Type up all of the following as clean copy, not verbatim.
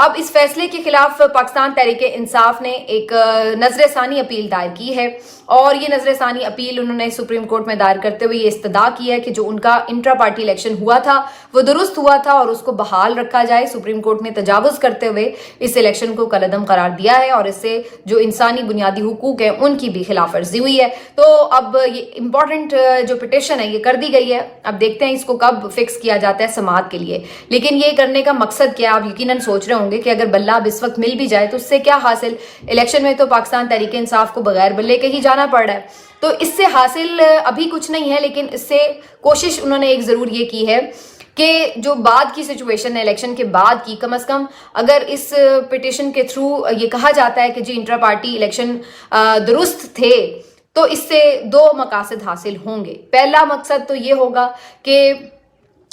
اب اس فیصلے کے خلاف پاکستان تحریک انصاف نے ایک نظر ثانی اپیل دائر کی ہے، اور یہ نظر ثانی اپیل انہوں نے سپریم کورٹ میں دائر کرتے ہوئے یہ استدعا کی ہے کہ جو ان کا انٹرا پارٹی الیکشن ہوا تھا وہ درست ہوا تھا اور اس کو بحال رکھا جائے۔ سپریم کورٹ نے تجاوز کرتے ہوئے اس الیکشن کو کالعدم قرار دیا ہے، اور اس سے جو انسانی بنیادی حقوق ہیں ان کی بھی خلاف ورزی ہوئی ہے۔ تو اب یہ امپورٹنٹ جو پٹیشن ہے یہ کر دی گئی ہے، اب دیکھتے ہیں اس کو کب فکس کیا جاتا ہے سماعت کے لیے۔ لیکن یہ کرنے کا مقصد کیا، آپ یقیناً سوچ رہے ہوں گے کہ اگر بلہ اب اس وقت مل بھی جائے تو اس سے کیا حاصل؟ الیکشن میں تو پاکستان تحریک انصاف کو بغیر بلے کے ہی جانا پڑ رہا ہے، تو اس سے حاصل ابھی کچھ نہیں ہے، لیکن اس سے کوشش انہوں نے ایک ضرور یہ کی ہے کہ جو بعد کی سچویشن ہے الیکشن کے بعد کی، کم از کم اگر اس پٹیشن کے تھرو یہ کہا جاتا ہے کہ جی انٹرا پارٹی الیکشن درست تھے، تو اس سے دو مقاصد حاصل ہوں گے۔ پہلا مقصد تو یہ ہوگا کہ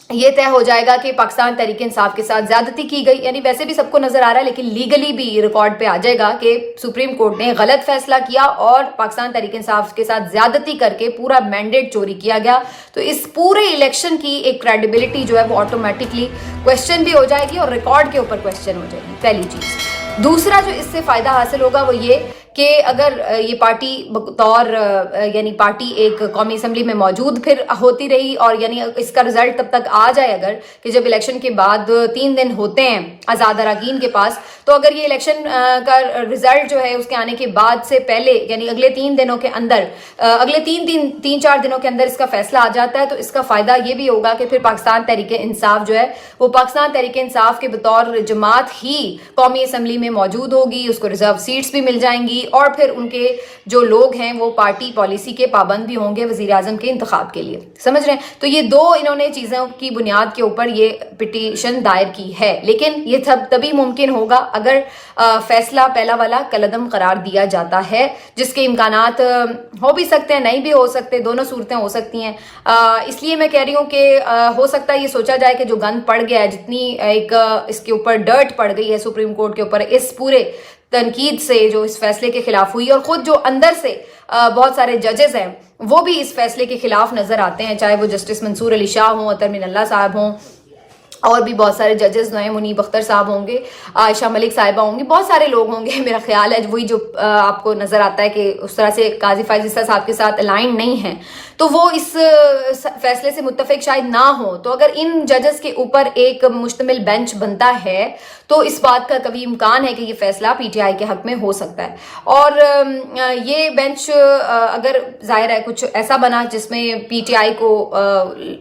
یہ طے ہو جائے گا کہ پاکستان تحریک انصاف کے ساتھ زیادتی کی گئی، یعنی ویسے بھی سب کو نظر آ رہا ہے لیکن لیگلی بھی ریکارڈ پہ آ جائے گا کہ سپریم کورٹ نے غلط فیصلہ کیا اور پاکستان تحریک انصاف کے ساتھ زیادتی کر کے پورا مینڈیٹ چوری کیا گیا۔ تو اس پورے الیکشن کی ایک کریڈیبلٹی جو ہے وہ آٹومیٹکلی کوشچن بھی ہو جائے گی اور ریکارڈ کے اوپر کوشچن ہو جائے گی، پہلی چیز۔ دوسرا جو اس سے فائدہ حاصل ہوگا وہ یہ کہ اگر یہ پارٹی بطور یعنی پارٹی ایک قومی اسمبلی میں موجود پھر ہوتی رہی، اور یعنی اس کا رزلٹ تب تک آ جائے اگر کہ جب الیکشن کے بعد 3 دن ہوتے ہیں آزاد اراکین کے پاس، تو اگر یہ الیکشن کا رزلٹ جو ہے اس کے آنے کے بعد سے پہلے یعنی اگلے 3 دنوں کے اندر، اگلے 3-4 دنوں کے اندر اس کا فیصلہ آ جاتا ہے، تو اس کا فائدہ یہ بھی ہوگا کہ پھر پاکستان تحریک انصاف جو ہے وہ پاکستان تحریک انصاف کے بطور جماعت ہی قومی اسمبلی میں موجود ہوگی، اس کو ریزرو سیٹس بھی مل جائیں گی، اور پھر ان کے جو لوگ ہیں وہ پارٹی پالیسی کے پابند بھی ہوں گے وزیر اعظم کے انتخاب کے لیے، سمجھ رہے ہیں؟ تو یہ دو انہوں نے چیزوں کی بنیاد کے اوپر یہ پٹیشن دائر کی ہے، لیکن یہ تبھی ممکن ہوگا اگر فیصلہ پہلا والا کالعدم قرار دیا جاتا ہے، جس کے امکانات ہو بھی سکتے ہیں نہیں بھی ہو سکتے، دونوں صورتیں ہو سکتی ہیں۔ اس لیے میں کہہ رہی ہوں کہ ہو سکتا ہے یہ سوچا جائے کہ جو گند پڑ گیا ہے، جتنی ایک اس کے اوپر ڈرٹ پڑ گئی ہے سپریم کورٹ کے اوپر اس پورے تنقید سے جو اس فیصلے کے خلاف ہوئی، اور خود جو اندر سے بہت سارے ججز ہیں وہ بھی اس فیصلے کے خلاف نظر آتے ہیں، چاہے وہ جسٹس منصور علی شاہ ہوں، اطہر من اللہ صاحب ہوں، اور بھی بہت سارے ججز جو ہیں، منیب اختر صاحب ہوں گے، عائشہ ملک صاحبہ ہوں گی، بہت سارے لوگ ہوں گے، میرا خیال ہے وہی جو آپ کو نظر آتا ہے کہ اس طرح سے قاضی فائز عیسیٰ صاحب کے ساتھ الائن نہیں ہیں، تو وہ اس فیصلے سے متفق شاید نہ ہوں۔ تو اگر ان ججز کے اوپر ایک مشتمل بینچ بنتا ہے تو اس بات کا کبھی امکان ہے کہ یہ فیصلہ پی ٹی آئی کے حق میں ہو سکتا ہے، اور یہ بینچ اگر ظاہر ہے کچھ ایسا بنا جس میں پی ٹی آئی کو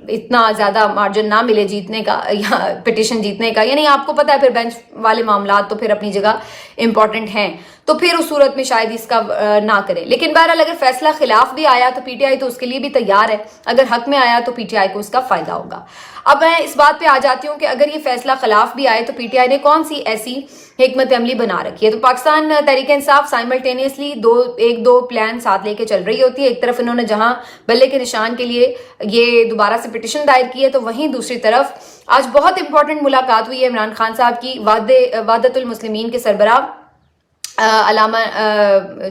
اتنا زیادہ مارجن نہ ملے جیتنے کا یا پٹیشن جیتنے کا، یعنی آپ کو پتا ہے پھر بینچ والے معاملات تو پھر اپنی جگہ امپورٹنٹ ہیں، تو پھر اس صورت میں شاید اس کا نہ کرے۔ لیکن بہرحال اگر فیصلہ خلاف بھی آیا تو پی ٹی آئی تو اس کے لیے بھی تیار ہے، اگر حق میں آیا تو پی ٹی آئی کو اس کا فائدہ ہوگا۔ اب میں اس بات پہ آ جاتی ہوں کہ اگر یہ فیصلہ خلاف بھی آئے تو پی ٹی آئی نے کون سی ایسی حکمت عملی بنا رکھی ہے؟ تو پاکستان تحریک انصاف سائملٹینیسلی ایک دو پلان ساتھ لے کے چل رہی ہوتی ہے۔ ایک طرف انہوں نے جہاں بلے کے نشان کے لیے یہ دوبارہ سے پٹیشن دائر کی ہے، تو وہیں دوسری طرف آج بہت امپورٹنٹ ملاقات ہوئی ہے عمران خان صاحب کی وحدت المسلمین کے سربراہ علامہ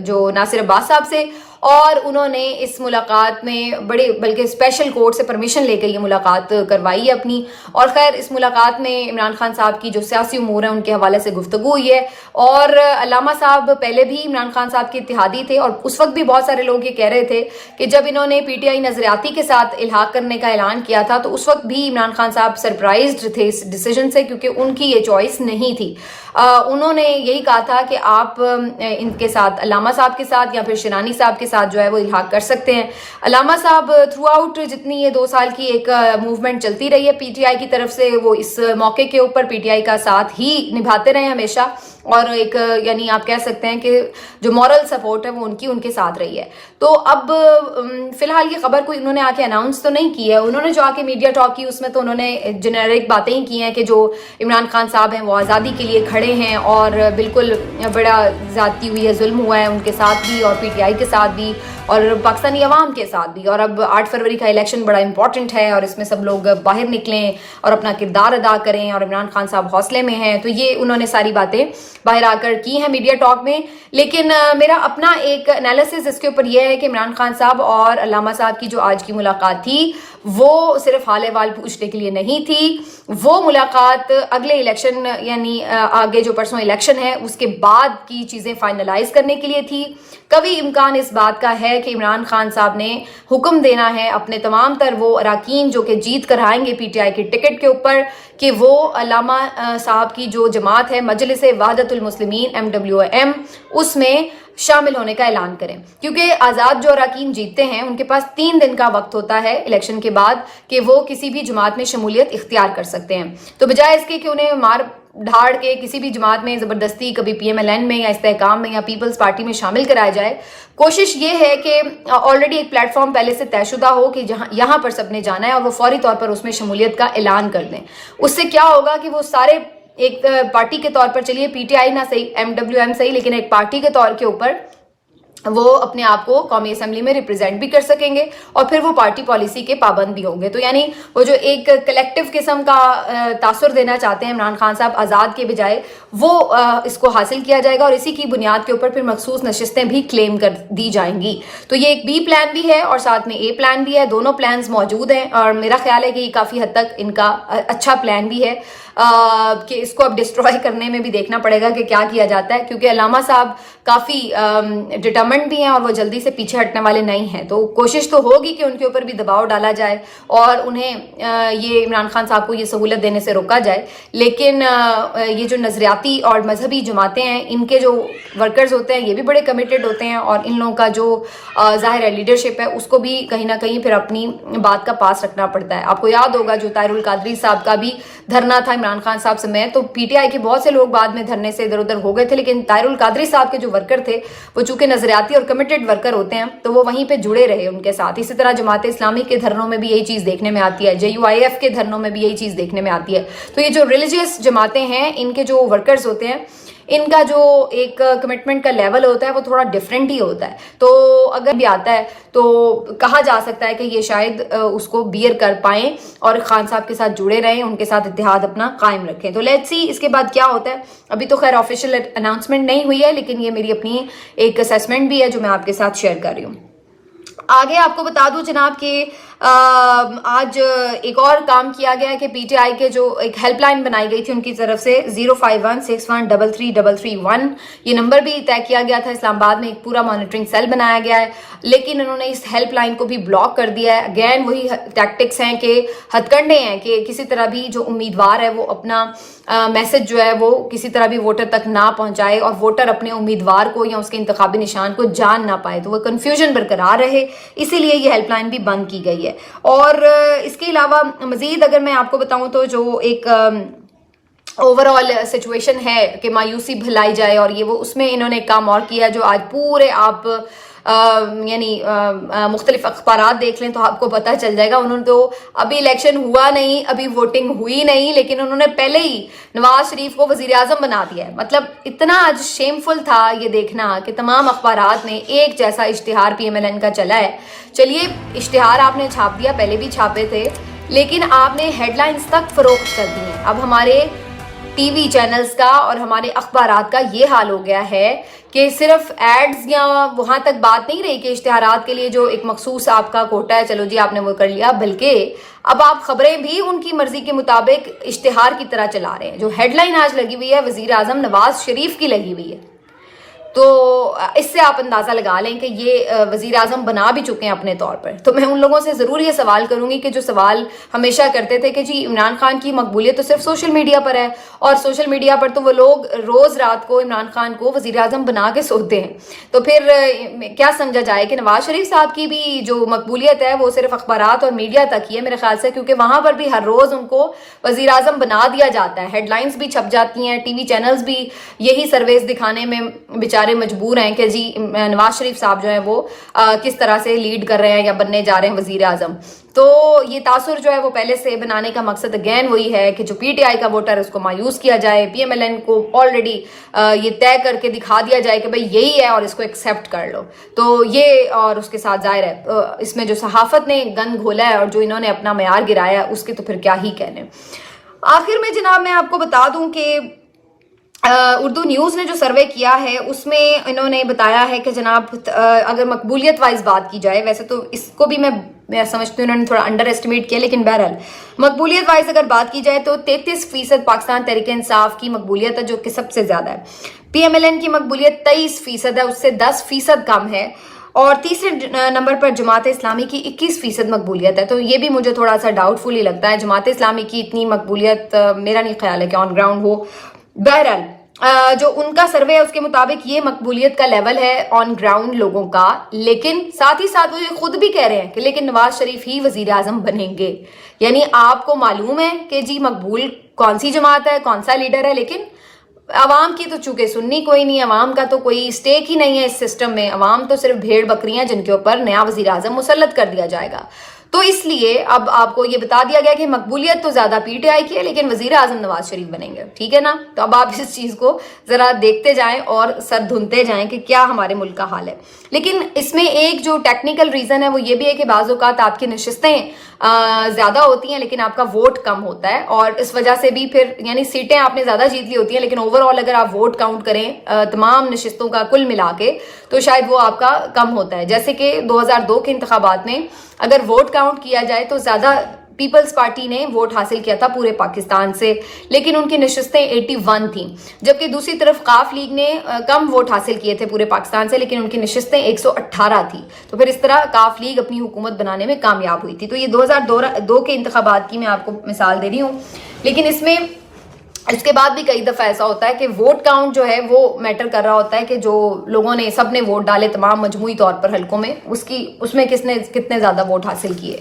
جو ناصر عباس صاحب سے، اور انہوں نے اس ملاقات میں بڑے بلکہ اسپیشل کورٹ سے پرمیشن لے کے یہ ملاقات کروائی ہے اپنی، اور خیر اس ملاقات میں عمران خان صاحب کی جو سیاسی امور ہیں ان کے حوالے سے گفتگو ہوئی ہے، اور علامہ صاحب پہلے بھی عمران خان صاحب کے اتحادی تھے، اور اس وقت بھی بہت سارے لوگ یہ کہہ رہے تھے کہ جب انہوں نے پی ٹی آئی نظریاتی کے ساتھ الحاق کرنے کا اعلان کیا تھا تو اس وقت بھی عمران خان صاحب سرپرائزڈ تھے اس ڈیسیجن سے، کیونکہ ان کی یہ چوائس نہیں تھی۔ انہوں نے یہی کہا تھا کہ آپ ان کے ساتھ علامہ صاحب کے ساتھ یا پھر شنانی صاحب کے ساتھ جو ہے وہ الحاق کر سکتے ہیں۔ علامہ صاحب تھرو آؤٹ جتنی یہ 2 سال کی ایک موومنٹ چلتی رہی ہے پی ٹی آئی کی طرف سے، وہ اس موقع کے اوپر پی ٹی آئی کا ساتھ ہی نبھاتے رہے ہمیشہ، اور ایک یعنی آپ کہہ سکتے ہیں کہ جو مورل سپورٹ ہے وہ ان کے ساتھ رہی ہے۔ تو اب فی الحال یہ خبر کوئی انہوں نے آ کے اناؤنس تو نہیں کی ہے، انہوں نے جو آ کے میڈیا ٹاک کی اس میں تو انہوں نے جنیرک باتیں ہی کی ہیں کہ جو عمران خان صاحب ہیں وہ آزادی کے لیے کھڑے ہیں، اور بالکل بڑا زیادتی ہوئی ہے، ظلم ہوا ہے ان کے ساتھ بھی اور پی ٹی آئی کے ساتھ بھی اور پاکستانی عوام کے ساتھ بھی، اور اب 8 فروری کا الیکشن بڑا امپورٹنٹ ہے اور اس میں سب لوگ باہر نکلیں اور اپنا کردار ادا کریں، اور عمران خان صاحب حوصلے میں ہیں۔ تو یہ انہوں نے ساری باتیں باہر آ کر کی ہیں میڈیا ٹاک میں. لیکن میرا اپنا ایک انالیسس اس کے اوپر یہ ہے کہ عمران خان صاحب اور علامہ صاحب کی جو آج کی ملاقات تھی وہ صرف حال احوال پوچھنے کے لیے نہیں تھی. وہ ملاقات اگلے الیکشن یعنی آگے جو پرسوں الیکشن ہے اس کے بعد کی چیزیں فائنلائز کرنے کے لیے تھی. کبھی امکان اس بات کا ہے کہ عمران خان صاحب نے حکم دینا ہے اپنے تمام تر وہ اراکین جو کہ جیت کر آئیں گے پی ٹی آئی کی ٹکٹ کے اوپر کہ وہ علامہ صاحب کی جو جماعت ہے مجلس وحدت المسلمین MWM اس میں شامل ہونے کا اعلان کریں. کیونکہ آزاد جو اراکین جیتتے ہیں ان کے پاس 3 دن کا وقت ہوتا ہے الیکشن کے بعد کہ وہ کسی بھی جماعت میں شمولیت اختیار کر سکتے ہیں. تو بجائے اس کے کہ انہیں مار ڈھاڑ کے کسی بھی جماعت میں زبردستی کبھی PMLN میں یا استحکام میں یا پیپلز پارٹی میں شامل کرایا جائے, کوشش یہ ہے کہ آلریڈی ایک پلیٹ فارم پہلے سے طے شدہ ہو کہ یہاں پر سب نے جانا ہے اور وہ فوری طور پر اس میں شمولیت کا اعلان کر دیں. اس سے کیا ہوگا کہ وہ سارے ایک پارٹی کے طور پر, چلیے PTI نہ صحیح MWM صحیح, لیکن ایک پارٹی کے طور کے اوپر وہ اپنے آپ کو قومی اسمبلی میں ریپرزینٹ بھی کر سکیں گے اور پھر وہ پارٹی پالیسی کے پابند بھی ہوں گے. تو یعنی وہ جو ایک کلیکٹیو قسم کا تاثر دینا چاہتے ہیں عمران خان صاحب آزاد کے بجائے, وہ اس کو حاصل کیا جائے گا اور اسی کی بنیاد کے اوپر پھر مخصوص نشستیں بھی کلیم کر دی جائیں گی. تو یہ ایک B پلان بھی ہے اور ساتھ میں A پلان بھی ہے. دونوں پلانز موجود ہیں اور میرا خیال ہے کہ یہ کافی حد تک ان کا اچھا پلان بھی ہے کہ اس کو اب ڈسٹروائے کرنے میں بھی دیکھنا پڑے گا کہ کیا کیا جاتا ہے, کیونکہ علامہ صاحب کافی ڈٹرمنٹ بھی ہیں اور وہ جلدی سے پیچھے ہٹنے والے نہیں ہیں. تو کوشش تو ہوگی کہ ان کے اوپر بھی دباؤ ڈالا جائے اور انہیں یہ عمران خان صاحب کو یہ سہولت دینے سے روکا جائے. لیکن یہ جو نظریاتی اور مذہبی جماعتیں ہیں ان کے جو ورکرز ہوتے ہیں یہ بھی بڑے کمیٹڈ ہوتے ہیں اور ان لوگوں کا جو ظاہر ہے لیڈرشپ ہے اس کو بھی کہیں نہ کہیں پھر اپنی بات کا پاس رکھنا پڑتا ہے. آپ کو یاد ہوگا جو طاہر القادری صاحب کا بھی دھرنا تھا عمران خان صاحب سمیت, تو PTI کے بہت سے لوگ بعد میں دھرنے سے ادھر ادھر ہو گئے تھے, لیکن طاہر القادری صاحب کے جو ورکر تھے وہ چونکہ نظریاتی اور کمیٹڈ ورکر ہوتے ہیں تو وہ وہیں پہ جڑے رہے ان کے ساتھ. اسی طرح جماعت اسلامی کے دھرنوں میں بھی یہی چیز دیکھنے میں آتی ہے, JUIF کے دھرنوں میں بھی یہی چیز دیکھنے میں آتی ہے. تو یہ جو ریلیجیس جماعتیں ہیں ان کے جو ورکرز ہوتے ہیں ان کا جو ایک کمٹمنٹ کا لیول ہوتا ہے وہ تھوڑا ڈیفرنٹ ہی ہوتا ہے. تو اگر بھی آتا ہے تو کہا جا سکتا ہے کہ یہ شاید اس کو بیئر کر پائیں اور خان صاحب کے ساتھ جڑے رہیں, ان کے ساتھ اتحاد اپنا قائم رکھیں. تو لیٹس سی اس کے بعد کیا ہوتا ہے. ابھی تو خیر آفیشیل اناؤنسمنٹ نہیں ہوئی ہے, لیکن یہ میری اپنی ایک اسیسمنٹ بھی ہے جو میں آپ کے ساتھ شیئر کر رہی ہوں. آگے آپ کو بتا دوں جناب کہ آج ایک اور کام کیا گیا ہے کہ PTI کے جو ایک ہیلپ لائن بنائی گئی تھی ان کی طرف سے 05161333331 یہ نمبر بھی طے کیا گیا تھا. اسلام آباد میں ایک پورا مانیٹرنگ سیل بنایا گیا ہے, لیکن انہوں نے اس ہیلپ لائن کو بھی بلاک کر دیا ہے. اگین وہی ٹیکٹکس ہیں کہ ہتھ کنڈے ہیں کہ کسی طرح بھی جو امیدوار ہے وہ اپنا میسج جو ہے وہ کسی طرح بھی ووٹر تک نہ پہنچائے اور ووٹر اپنے امیدوار کو یا اس کے انتخابی نشان کو جان نہ پائے, تو وہ کنفیوژن برقرار رہے, اسی لیے یہ ہیلپ لائن بھی بند کی گئی ہے. اور اس کے علاوہ مزید اگر میں آپ کو بتاؤں تو جو ایک اوور آل سچویشن ہے کہ مایوسی بھلائی جائے اور یہ وہ, اس میں انہوں نے ایک کام اور کیا جو آج پورے آپ یعنی مختلف اخبارات دیکھ لیں تو آپ کو پتہ چل جائے گا. انہوں نے تو ابھی الیکشن ہوا نہیں, ابھی ووٹنگ ہوئی نہیں, لیکن انہوں نے پہلے ہی نواز شریف کو وزیر اعظم بنا دیا ہے. مطلب اتنا آج شیم فل تھا یہ دیکھنا کہ تمام اخبارات میں ایک جیسا اشتہار PMLN کا چلا ہے. چلیے اشتہار آپ نے چھاپ دیا, پہلے بھی چھاپے تھے, لیکن آپ نے ہیڈ لائنز تک فروخت کر دی ہیں. اب ہمارے ٹی وی چینلز کا اور ہمارے اخبارات کا یہ حال ہو گیا ہے کہ صرف ایڈز یا وہاں تک بات نہیں رہی کہ اشتہارات کے لیے جو ایک مخصوص آپ کا کوٹا ہے چلو جی آپ نے وہ کر لیا, بلکہ اب آپ خبریں بھی ان کی مرضی کے مطابق اشتہار کی طرح چلا رہے ہیں. جو ہیڈ لائن آج لگی ہوئی ہے وزیر اعظم نواز شریف کی لگی ہوئی ہے, تو اس سے آپ اندازہ لگا لیں کہ یہ وزیر اعظم بنا بھی چکے ہیں اپنے طور پر. تو میں ان لوگوں سے ضرور یہ سوال کروں گی کہ جو سوال ہمیشہ کرتے تھے کہ جی عمران خان کی مقبولیت تو صرف سوشل میڈیا پر ہے, اور سوشل میڈیا پر تو وہ لوگ روز رات کو عمران خان کو وزیر اعظم بنا کے سوتے ہیں, تو پھر کیا سمجھا جائے کہ نواز شریف صاحب کی بھی جو مقبولیت ہے وہ صرف اخبارات اور میڈیا تک ہی ہے میرے خیال سے, کیونکہ وہاں پر بھی ہر روز ان کو وزیر اعظم بنا دیا جاتا ہے. ہیڈ لائنز بھی چھپ جاتی ہیں, ٹی وی چینلز بھی یہی سرویز دکھانے میں بیچارے مجبور ہیں کہ جی نواز شریف صاحب جو ہیں وہ کس طرح سے لیڈ کر رہے ہیں یا بننے جا رہے ہیں وزیر اعظم. تو یہ تاثر جو ہے وہ پہلے سے بنانے کا مقصد اگین وہی ہے کہ جو PTI کا ووٹر ہے اس کو مایوس کیا جائے, PMLN کو آلریڈی یہ طے کر کے دکھا دیا جائے کہ بھئی یہی ہے اور اس کو ایکسیپٹ کر لو. تو یہ اور اس کے ساتھ ظاہر ہے اس میں جو صحافت نے گند گھولا ہے اور جو انہوں نے اپنا معیار گرایا ہے اس کے تو پھر کیا ہی کہنے. آخر میں جناب میں آپ کو بتا دوں کہ اردو نیوز نے جو سروے کیا ہے اس میں انہوں نے بتایا ہے کہ جناب اگر مقبولیت وائز بات کی جائے، ویسے تو اس کو بھی میں سمجھتی ہوں انہوں نے تھوڑا انڈر ایسٹیمیٹ کیا، لیکن بہرحال مقبولیت وائز اگر بات کی جائے تو 33% پاکستان تحریک انصاف کی مقبولیت ہے، جو کہ سب سے زیادہ ہے۔ پی ایم ایل این کی مقبولیت 23% ہے، اس سے 10% کم ہے، اور تیسرے نمبر پر جماعت اسلامی کی 21% مقبولیت ہے۔ تو یہ بھی مجھے تھوڑا سا ڈاؤٹ فل ہی لگتا ہے، جماعت اسلامی کی اتنی مقبولیت میرا نہیں خیال ہے کہ آن گراؤنڈ ہو۔ بہرحال جو ان کا سروے ہے اس کے مطابق یہ مقبولیت کا لیول ہے آن گراؤنڈ لوگوں کا، لیکن ساتھ ہی ساتھ وہ یہ خود بھی کہہ رہے ہیں کہ لیکن نواز شریف ہی وزیر اعظم بنیں گے۔ یعنی آپ کو معلوم ہے کہ جی مقبول کون سی جماعت ہے، کون سا لیڈر ہے، لیکن عوام کی تو چونکہ سننی کوئی نہیں، عوام کا تو کوئی اسٹیک ہی نہیں ہے اس سسٹم میں، عوام تو صرف بھیڑ بکریاں جن کے اوپر نیا وزیر اعظم مسلط کر دیا جائے گا۔ تو اس لیے اب آپ کو یہ بتا دیا گیا کہ مقبولیت تو زیادہ پی ٹی آئی کی ہے، لیکن وزیر اعظم نواز شریف بنیں گے، ٹھیک ہے نا؟ تو اب آپ اس چیز کو ذرا دیکھتے جائیں اور سر دھنتے جائیں کہ کیا ہمارے ملک کا حال ہے۔ لیکن اس میں ایک جو ٹیکنیکل ریزن ہے وہ یہ بھی ہے کہ بعض اوقات آپ کی نشستیں زیادہ ہوتی ہیں لیکن آپ کا ووٹ کم ہوتا ہے، اور اس وجہ سے بھی پھر یعنی سیٹیں آپ نے زیادہ جیت لی ہوتی ہیں، لیکن اوور آل اگر آپ ووٹ کاؤنٹ کریں تمام نشستوں کا کل ملا کے تو شاید وہ آپ کا کم ہوتا ہے۔ جیسے کہ 2002 کے انتخابات میں اگر ووٹ کاؤنٹ کیا جائے تو زیادہ پیپلز پارٹی نے ووٹ حاصل کیا تھا پورے پاکستان سے، لیکن ان کی نشستیں 81 تھیں، جبکہ دوسری طرف قاف لیگ نے کم ووٹ حاصل کیے تھے پورے پاکستان سے، لیکن ان کی نشستیں 118 تھی۔ تو پھر اس طرح قاف لیگ اپنی حکومت بنانے میں کامیاب ہوئی تھی۔ تو یہ 2002 کے انتخابات کی میں آپ کو مثال دے رہی ہوں، لیکن اس کے بعد بھی کئی دفعہ ایسا ہوتا ہے کہ ووٹ کاؤنٹ جو ہے وہ میٹر کر رہا ہوتا ہے کہ جو لوگوں نے سب نے ووٹ ڈالے تمام مجموعی طور پر حلقوں میں، اس میں کس نے کتنے زیادہ ووٹ حاصل کیے۔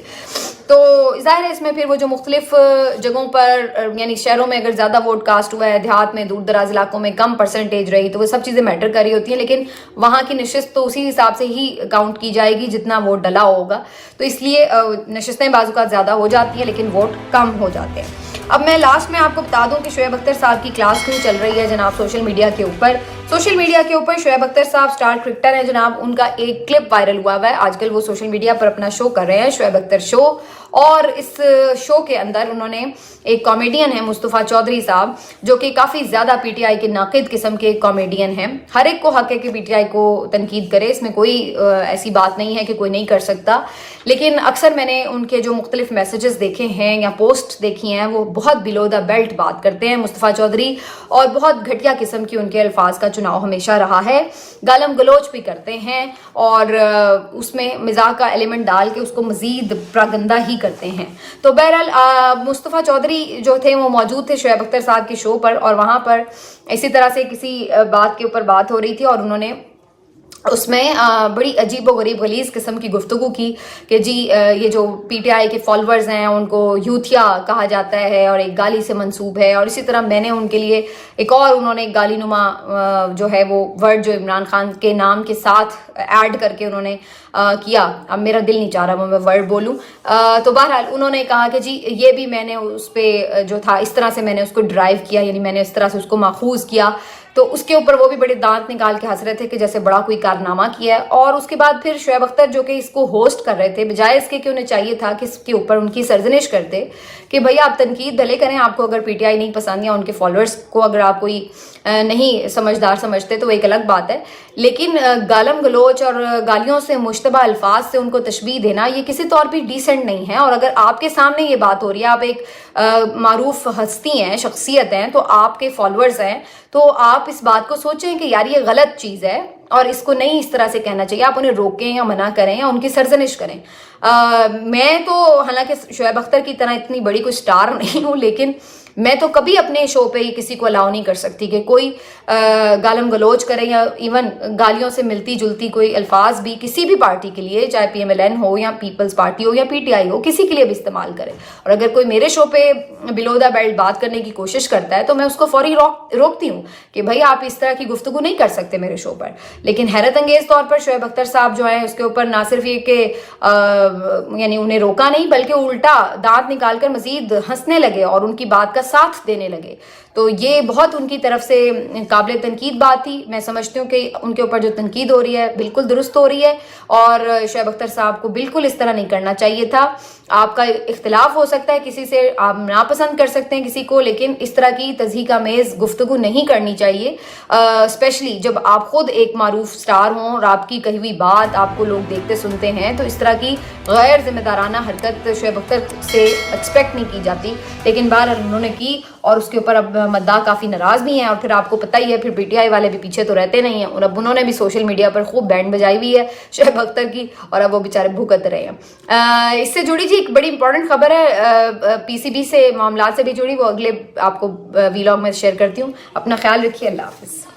تو ظاہر ہے اس میں پھر وہ جو مختلف جگہوں پر یعنی شہروں میں اگر زیادہ ووٹ کاسٹ ہوا ہے، دیہات میں دور دراز علاقوں میں کم پرسنٹیج رہی، تو وہ سب چیزیں میٹر کر رہی ہوتی ہیں، لیکن وہاں کی نشست تو اسی حساب سے ہی کاؤنٹ کی جائے گی جتنا ووٹ ڈلا ہوگا۔ تو اس لیے نشستیں بعض اوقات زیادہ ہو جاتی ہیں لیکن ووٹ کم ہو جاتے ہیں۔ اب میں لاسٹ میں آپ کو بتا دوں کہ شعیب اختر صاحب کی کلاس کیوں چل رہی ہے جناب سوشل میڈیا کے اوپر۔ سوشل میڈیا کے اوپر شعیب اختر صاحب سٹار کرکٹر ہیں جناب، ان کا ایک کلپ وائرل ہوا ہے، آج کل وہ سوشل میڈیا پر اپنا شو کر رہے ہیں، شعیب اختر شو، اور اس شو کے اندر انہوں نے ایک کامیڈین ہے مصطفیٰ چودھری صاحب، جو کہ کافی زیادہ پی ٹی آئی کے ناقد قسم کے کامیڈین ہیں۔ ہر ایک کو حق ہے کہ پی ٹی آئی کو تنقید کرے، اس میں کوئی ایسی بات نہیں ہے کہ کوئی نہیں کر سکتا، لیکن اکثر میں نے ان کے جو مختلف میسیجز دیکھے ہیں یا پوسٹ دیکھی ہیں وہ بہت بلو دا بیلٹ بات کرتے ہیں مصطفیٰ چودھری، اور بہت گھٹیا قسم کی ان کے الفاظ کا چناؤ ہمیشہ رہا ہے، گالم گلوچ بھی کرتے ہیں اور اس میں مزاح کا ایلیمنٹ ڈال کے اس کو مزید پراگندہ ہی کرتے ہیں۔ تو بہرحال مصطفیٰ چودھری جو تھے وہ موجود تھے شعیب اختر صاحب کے شو پر، اور وہاں پر اسی طرح سے کسی بات کے اوپر بات ہو رہی تھی اور انہوں نے اس میں بڑی عجیب و غریب غلیظ قسم کی گفتگو کی کہ جی یہ جو پی ٹی آئی کے فالوورز ہیں ان کو یوتھیا کہا جاتا ہے اور ایک گالی سے منسوب ہے، اور اسی طرح میں نے ان کے لیے ایک اور انہوں نے ایک گالی نما جو ہے وہ ورڈ جو عمران خان کے نام کے ساتھ ایڈ کر کے انہوں نے کیا، اب میرا دل نہیں چاہ رہا میں ورڈ بولوں، تو بہرحال انہوں نے کہا کہ جی یہ بھی میں نے اس پہ جو تھا اس طرح سے میں نے اس کو ڈرائیو کیا، یعنی میں نے اس طرح سے اس کو ماخوذ کیا، تو اس کے اوپر وہ بھی بڑے دانت نکال کے ہنس رہے تھے کہ جیسے بڑا کوئی کارنامہ کیا ہے۔ اور اس کے بعد پھر شعیب اختر جو کہ اس کو ہوسٹ کر رہے تھے، بجائے اس کے کہ انہیں چاہیے تھا کہ اس کے اوپر ان کی سرزنش کرتے کہ بھئی آپ تنقید بھلے کریں، آپ کو اگر پی ٹی آئی نہیں پسند یا ان کے فالوورز کو اگر آپ کوئی نہیں سمجھدار سمجھتے تو وہ ایک الگ بات ہے، لیکن گالم گلوچ اور گالیوں سے مشتبہ الفاظ سے ان کو تشبیہ دینا یہ کسی طور پہ ڈیسنٹ نہیں ہے۔ اور اگر آپ کے سامنے یہ بات ہو رہی ہے، آپ ایک معروف ہستی ہیں، شخصیت ہیں، تو آپ کے فالوورز ہیں، تو آپ اس بات کو سوچیں کہ یار یہ غلط چیز ہے اور اس کو نہیں اس طرح سے کہنا چاہیے، آپ انہیں روکیں یا منع کریں یا ان کی سرزنش کریں۔ میں تو حالانکہ شعیب اختر کی طرح اتنی بڑی کوئی سٹار نہیں ہوں، لیکن میں تو کبھی اپنے شو پہ ہی کسی کو الاؤ نہیں کر سکتی کہ کوئی گالم گلوچ کرے یا ایون گالیوں سے ملتی جلتی کوئی الفاظ بھی کسی بھی پارٹی کے لیے، چاہے پی ایم ایل این ہو یا پیپلز پارٹی ہو یا پی ٹی آئی ہو، کسی کے لیے بھی استعمال کرے۔ اور اگر کوئی میرے شو پہ بلو دا بیلٹ بات کرنے کی کوشش کرتا ہے تو میں اس کو فوری روکتی ہوں کہ بھائی آپ اس طرح کی گفتگو نہیں کر سکتے میرے شو پر۔ لیکن حیرت انگیز طور پر شعیب اختر صاحب جو ہیں اس کے اوپر نہ صرف یہ کہ یعنی انہیں روکا نہیں بلکہ الٹا دانت نکال کر مزید ہنسنے لگے اور ان کی بات کا ساتھ دینے لگے۔ تو یہ بہت ان کی طرف سے قابل تنقید بات تھی۔ میں سمجھتی ہوں کہ ان کے اوپر جو تنقید ہو رہی ہے بالکل درست ہو رہی ہے، اور شعیب اختر صاحب کو بالکل اس طرح نہیں کرنا چاہیے تھا۔ آپ کا اختلاف ہو سکتا ہے کسی سے، آپ ناپسند کر سکتے ہیں کسی کو، لیکن اس طرح کی تضحیک آمیز گفتگو نہیں کرنی چاہیے، اسپیشلی جب آپ خود ایک معروف سٹار ہوں اور آپ کی کہی ہوئی بات آپ کو لوگ دیکھتے سنتے ہیں، تو اس طرح کی غیر ذمہ دارانہ حرکت شعیب اختر سے ایکسپیکٹ نہیں کی جاتی، لیکن بہرحال انہوں نے کی اور اس کے اوپر اب مداح کافی ناراض بھی ہیں، اور پھر آپ کو پتہ ہی ہے پھر پی ٹی آئی والے بھی پیچھے تو رہتے نہیں ہیں، اور اب انہوں نے بھی سوشل میڈیا پر خوب بینڈ بجائی ہوئی ہے شعیب اختر کی، اور اب وہ بیچارے بھوکت رہے ہیں۔ اس سے جڑی ایک بڑی امپورٹنٹ خبر ہے پی سی بی سے معاملات سے بھی جڑی، وہ اگلے آپ کو ویلاگ میں شیئر کرتی ہوں۔ اپنا خیال رکھیے، اللہ حافظ۔